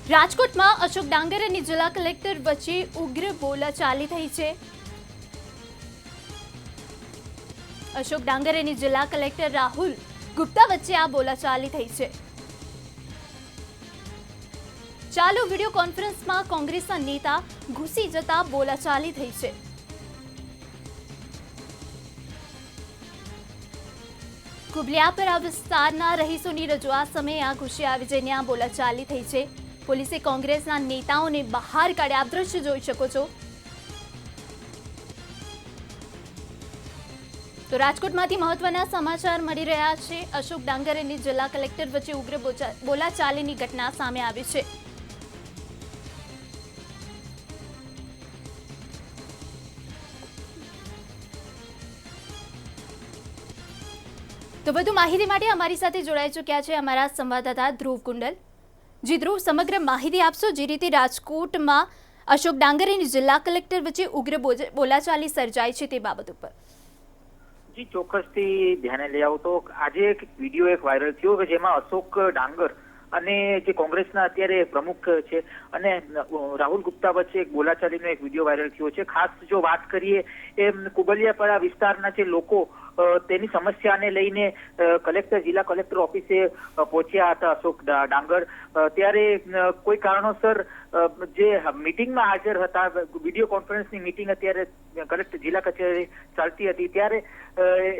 રાજકોટમાં અશોક ડાંગર અને જિલ્લા કલેક્ટર વચ્ચે ઉગ્ર બોલાચાલી થઈ છે. અશોક ડાંગર અને જિલ્લા કલેક્ટર રાહુલ ગુપ્તા વચ્ચે આ બોલાચાલી થઈ છે. ચાલુ વિડિયો કોન્ફરન્સમાં કોંગ્રેસના નેતા ઘૂસી જતા બોલાચાલી થઈ છે. કુબલિયાપરા વિસ્તારના રહીશોની રજૂઆત સમયે આ ઘૂસી આવી જઈને આ બોલાચાલી થઈ છે. પોલીસે કોંગ્રેસના નેતાઓને બહાર કાઢ્યા. આપ દ્રશ્ય જોઈ શકો છો. તો રાજકોટમાંથી મહત્વના સમાચાર મળી રહ્યા છે. અશોક ડાંગર અને જિલ્લા કલેક્ટર વચ્ચે ઉગ્ર બોલાચાલીની ઘટના સામે આવી છે. તો વધુ માહિતી માટે અમારી સાથે જોડાઈ ચૂક્યા છે અમારા સંવાદદાતા ધ્રુવ કુંડલ. જી ધ્રુવ, સમગ્ર માહિતી આપશો. જે રીતે રાજકોટમાં અશોક ડાંગર અને જિલ્લા કલેક્ટર વચ્ચે ઉગ્ર બોલાચાલી સર્જાઈ છે તે બાબત ઉપર. જી ચોક્કસથી ધ્યાને લઈ આવો તો આજે એક વિડીયો વાયરલ થયો કે જેમાં અશોક ડાંગર અને જે કોંગ્રેસના અત્યારે પ્રમુખ છે અને રાહુલ ગુપ્તા વચ્ચે એક બોલાચાલીનો એક વિડીયો વાયરલ થયો છે. ખાસ જો વાત કરીએ એમ કુબલિયાપરા વિસ્તારના જે લોકો તેની સમસ્યાને લઈને જિલ્લા કલેક્ટર ઓફિસે પહોંચ્યા હતા અશોક ડાંગર. ત્યારે કોઈ કારણોસર જે મિટિંગમાં હાજર હતા, વિડીયો કોન્ફરન્સની મિટિંગ અત્યારે જિલ્લા કચેરી ચાલતી હતી, ત્યારે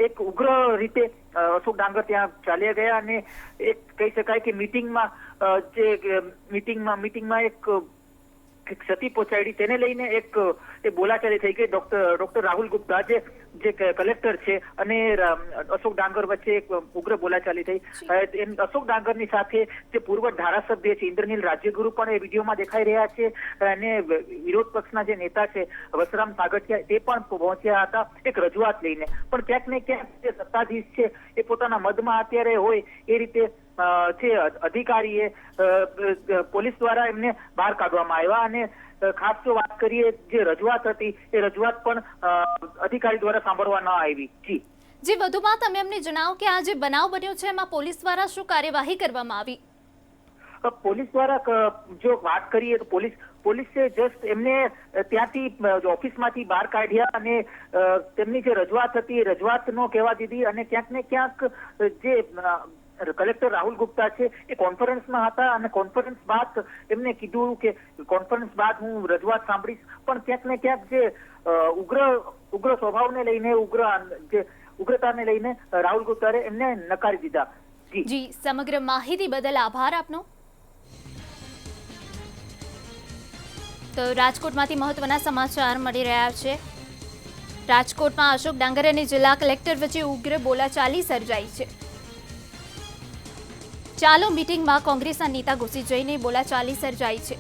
એક ઉગ્ર રીતે અશોક ડાંગર ત્યાં ચાલ્યા ગયા અને એક કહી શકાય કે મિટિંગમાં એક ક્ષતિ પહોંચાડી. તેને લઈને એક બોલાચાલી થઈ ગઈ. ડોક્ટર રાહુલ ગુપ્તા જે કલેક્ટર છે અને અશોક ડાંગર વચ્ચે એક ઉગ્ર બોલાચાલી થઈ. અશોક ડાંગરની સાથે જે પૂર્વ ધારાસભ્ય છે ઇન્દ્રનીલ રાજ્યગુરુ પણ એ વિડીયોમાં દેખાઈ રહ્યા છે અને વિરોધ પક્ષના જે નેતા છે વસરામ સાગઠિયા તે પણ પહોંચ્યા હતા એક રજૂઆત લઈને. પણ ક્યાંક ને ક્યાંક જે સત્તાધીશ છે એ પોતાના મદમાં અત્યારે હોય એ રીતે જે અધિકારીએ પોલીસ દ્વારા એમને બહાર કાઢવામાં આવ્યા. અને ખાસ જો વાત કરીએ જે રજૂઆત હતી એ રજૂઆત પણ અધિકારી દ્વારા સાંભળવા ન આવી. જી વધુમાં તમે અમને જણાવો કે આ જે બનાવ બન્યો છે એમાં પોલીસ દ્વારા શું કાર્યવાહી કરવામાં આવી? પોલીસ દ્વારા જો વાત કરીએ તો પોલીસે જસ્ટ એમને ત્યાંથી ઓફિસમાંથી બહાર કાઢ્યા અને તેમની જે રજૂઆત હતી એ રજૂઆત નો કહેવા દીધી. અને ક્યાંક ને ક્યાંક જે કલેક્ટર રાહુલ ગુપ્તા છે એ કોન્ફરન્સમાં હતા અને કોન્ફરન્સ બાદ એમને કીધું કે કોન્ફરન્સ બાદ હું રજૂઆત સાંભળીશ. પણ ક્યાંક ને ક્યાંક જે ઉગ્ર સ્વભાવને લઈને ઉગ્રતાને લઈને રાહુલ ગુપ્તાએ એમને નકારી દીધા. જી સમગ્ર માહિતી બદલ આભાર આપનો. તો રાજકોટમાંથી મહત્વના સમાચાર મળી રહ્યા છે. રાજકોટમાં અશોક ડાંગર અને જિલ્લા કલેક્ટર વચ્ચે ઉગ્ર બોલાચાલી સર્જાઈ છે. ચાલો મીટિંગમાં કોંગ્રેસના નેતા ઘૂસી જઈને બોલાચાલી સર્જાઈ છે.